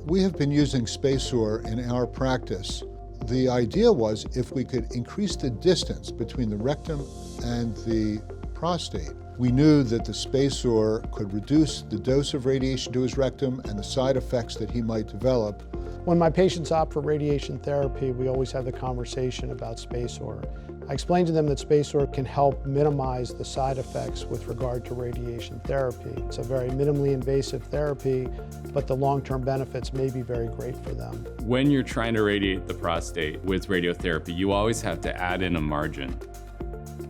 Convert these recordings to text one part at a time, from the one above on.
We have been using SpaceOAR in our practice. The idea was if we could increase the distance between the rectum and the prostate, we knew that the SpaceOAR could reduce the dose of radiation to his rectum and the side effects that he might develop. When my patients opt for radiation therapy, we always have the conversation about SpaceOAR. I explain to them that SpaceOAR can help minimize the side effects with regard to radiation therapy. It's a very minimally invasive therapy, but the long-term benefits may be very great for them. When you're trying to radiate the prostate with radiotherapy, you always have to add in a margin.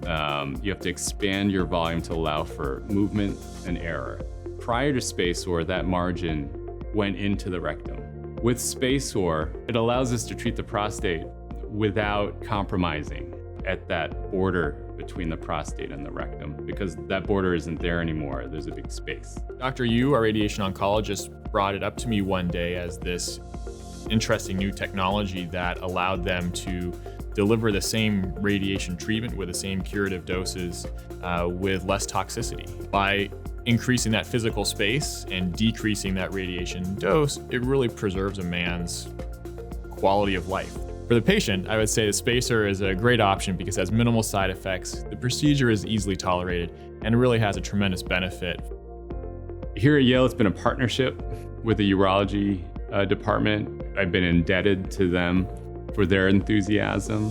You have to expand your volume to allow for movement and error. Prior to SpaceOAR, that margin went into the rectum. With SpaceOAR, it allows us to treat the prostate without compromising at that border between the prostate and the rectum, because that border isn't there anymore. There's a big space. Dr. Yu, our radiation oncologist, brought it up to me one day as this interesting new technology that allowed them to deliver the same radiation treatment with the same curative doses with less toxicity. By increasing that physical space and decreasing that radiation dose, it really preserves a man's quality of life. For the patient, I would say the SpaceOAR is a great option because it has minimal side effects, the procedure is easily tolerated, and it really has a tremendous benefit. Here at Yale, it's been a partnership with the urology department. I've been indebted to them for their enthusiasm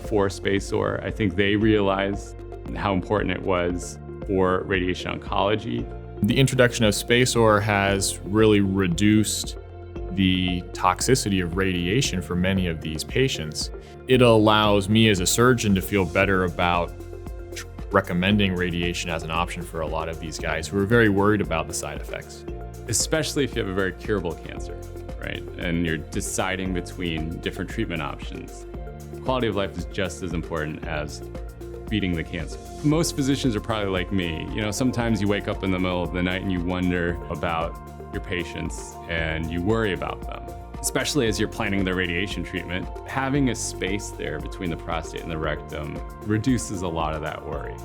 for SpaceOAR. I think they realized how important it was for radiation oncology. The introduction of SpaceOAR has really reduced the toxicity of radiation for many of these patients. It allows me as a surgeon to feel better about recommending radiation as an option for a lot of these guys who are very worried about the side effects. Especially if you have a very curable cancer, right? And you're deciding between different treatment options. Quality of life is just as important as beating the cancer. Most physicians are probably like me. You know, sometimes you wake up in the middle of the night and you wonder about your patients and you worry about them, especially as you're planning the radiation treatment. Having a space there between the prostate and the rectum reduces a lot of that worry.